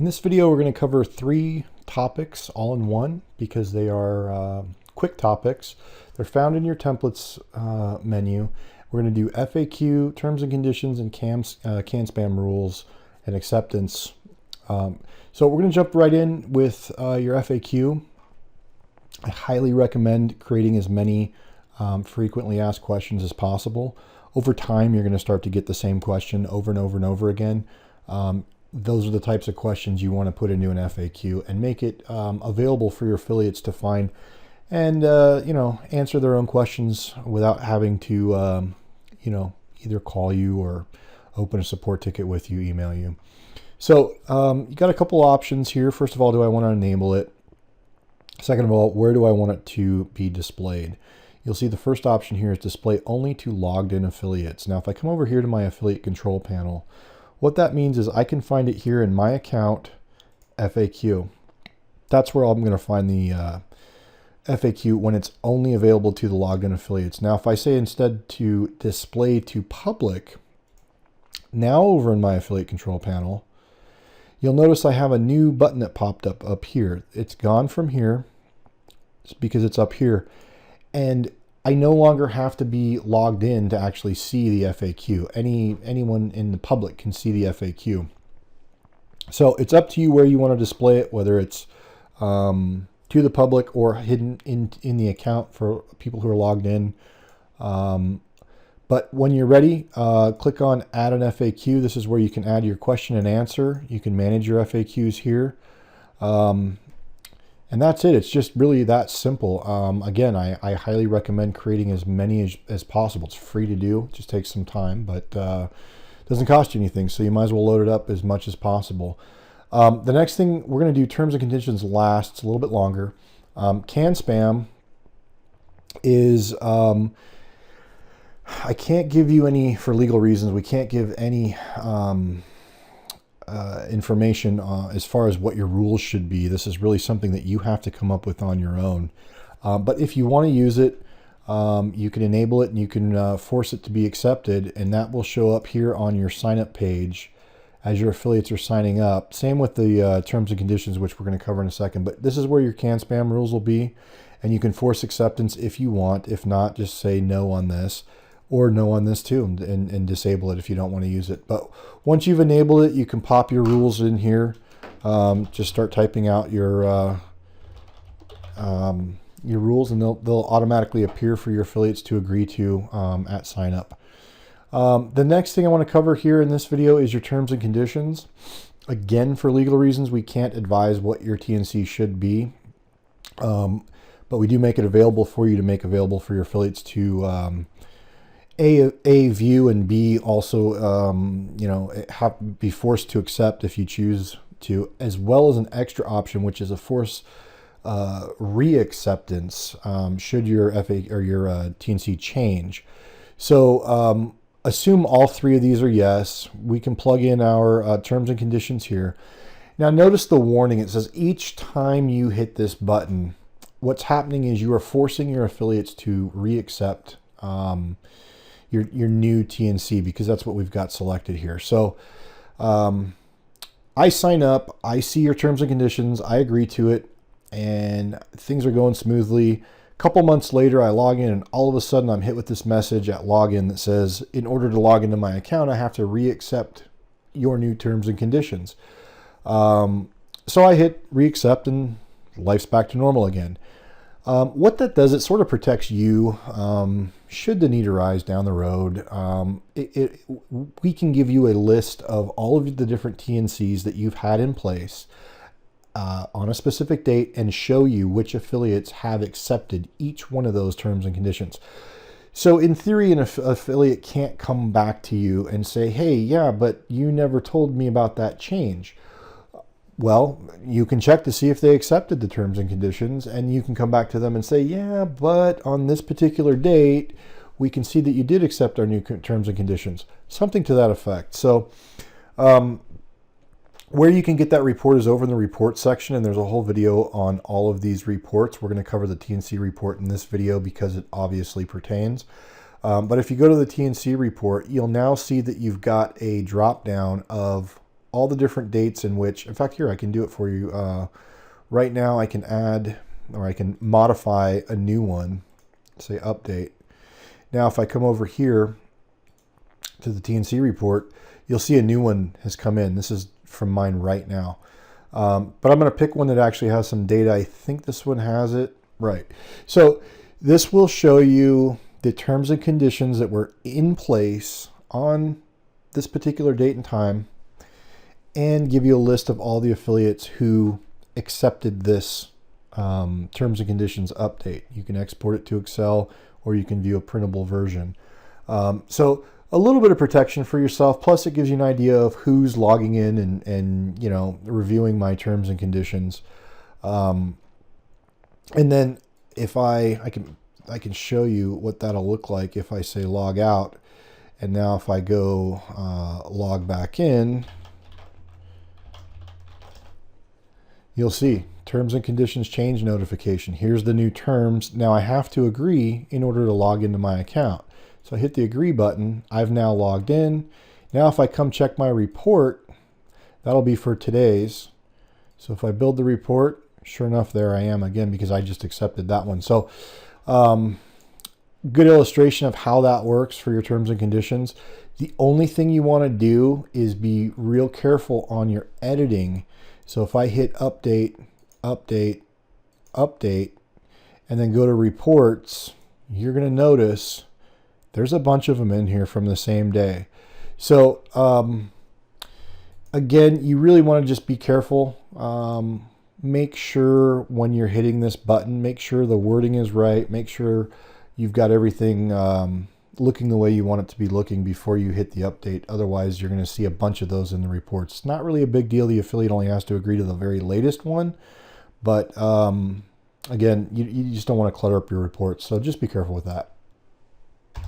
In this video, we're going to cover 3 topics all in one because they are quick topics. They're found in your templates menu. We're going to do FAQ, terms and conditions, and CAN spam rules and acceptance. So we're going to jump right in with your FAQ. I highly recommend creating as many frequently asked questions as possible. Over time, you're going to start to get the same question over and over and over again. Those are the types of questions you want to put into an FAQ and make it available for your affiliates to find and answer their own questions without having to either call you or open a support ticket with you, email you. So you got a couple options here. First of all, do I want to enable it? Second of all, where do I want it to be displayed? You'll see the first option here is display only to logged in affiliates. Now, if I come over here to my affiliate control panel, what that means is I can find it here in my account FAQ. That's where I'm going to find the FAQ when it's only available to the logged in affiliates. Now, if I say instead to display to public, now over in my affiliate control panel, you'll notice I have a new button that popped up here. It's gone from here because it's up here. And I no longer have to be logged in to actually see the FAQ. Anyone in the public can see the FAQ. So it's up to you where you want to display it, whether it's to the public or hidden in the account for people who are logged in. But when you're ready, click on Add an FAQ. This is where you can add your question and answer. You can manage your FAQs here. And that's it. It's just really that simple. Again, I highly recommend creating as many as possible. It's free to do. It just takes some time, but doesn't cost you anything. So you might as well load it up as much as possible. The next thing, we're going to do terms and conditions last. It's a little bit longer. CAN spam is, I can't give you any, for legal reasons, we can't give any information as far as what your rules should be. This is really something that you have to come up with on your own. But if you want to use it, you can enable it and you can force it to be accepted, and that will show up here on your sign up page as your affiliates are signing up. Same with the terms and conditions, which we're going to cover in a second. But this is where your CAN spam rules will be, and you can force acceptance if you want. If not, just say no on this, or no on this too, and disable it if you don't want to use it. But once you've enabled it, you can pop your rules in here. Just start typing out your rules, and they'll automatically appear for your affiliates to agree to at sign up. The next thing I want to cover here in this video is your terms and conditions. Again, for legal reasons, we can't advise what your TNC should be, but we do make it available for you to make available for your affiliates to A, view, and B, also, be forced to accept if you choose to, as well as an extra option, which is a force ReAcceptance should your FA or your TNC change. So assume all 3 of these are yes. We can plug in our terms and conditions here. Now notice the warning. It says each time you hit this button, what's happening is you are forcing your affiliates to reaccept your new TNC, because that's what we've got selected here. So I sign up, I see your terms and conditions, I agree to it, and things are going smoothly. A couple months later, I log in, and all of a sudden I'm hit with this message at login that says, in order to log into my account, I have to reaccept your new terms and conditions. So I hit reaccept, and life's back to normal again. What that does, it sort of protects you should the need arise down the road. We can give you a list of all of the different TNCs that you've had in place on a specific date and show you which affiliates have accepted each one of those terms and conditions. So in theory, an affiliate can't come back to you and say, hey, yeah, but you never told me about that change. Well, you can check to see if they accepted the terms and conditions, and you can come back to them and say, yeah, but on this particular date, we can see that you did accept our new terms and conditions. Something to that effect. So where you can get that report is over in the report section, and there's a whole video on all of these reports. We're going to cover the TNC report in this video because it obviously pertains. But if you go to the TNC report, you'll now see that you've got a drop down of all the different dates in which, in fact, here, I can do it for you. Right now I can add, or I can modify a new one, say update. Now, if I come over here to the TNC report, you'll see a new one has come in. This is from mine right now. But I'm going to pick one that actually has some data. I think this one has it. Right. So this will show you the terms and conditions that were in place on this particular date and time, and give you a list of all the affiliates who accepted this terms and conditions update. You can export it to Excel, or you can view a printable version. So a little bit of protection for yourself, plus it gives you an idea of who's logging in and you know, reviewing my terms and conditions. And then if I can show you what that'll look like if I say log out. And now if I go log back in, you'll see terms and conditions change notification. Here's the new terms. Now I have to agree in order to log into my account. So I hit the agree button. I've now logged in. Now if I come check my report, that'll be for today's. So if I build the report, sure enough, there I am again, because I just accepted that one. So good illustration of how that works for your terms and conditions. The only thing you want to do is be real careful on your editing. So if I hit update, update, update, and then go to reports, you're going to notice there's a bunch of them in here from the same day. So again, you really want to just be careful. Make sure when you're hitting this button, make sure the wording is right. Make sure you've got everything looking the way you want it to be looking before you hit the update. Otherwise, you're going to see a bunch of those in the reports. It's not really a big deal. The affiliate only has to agree to the very latest one. But again, you just don't want to clutter up your reports. So just be careful with that.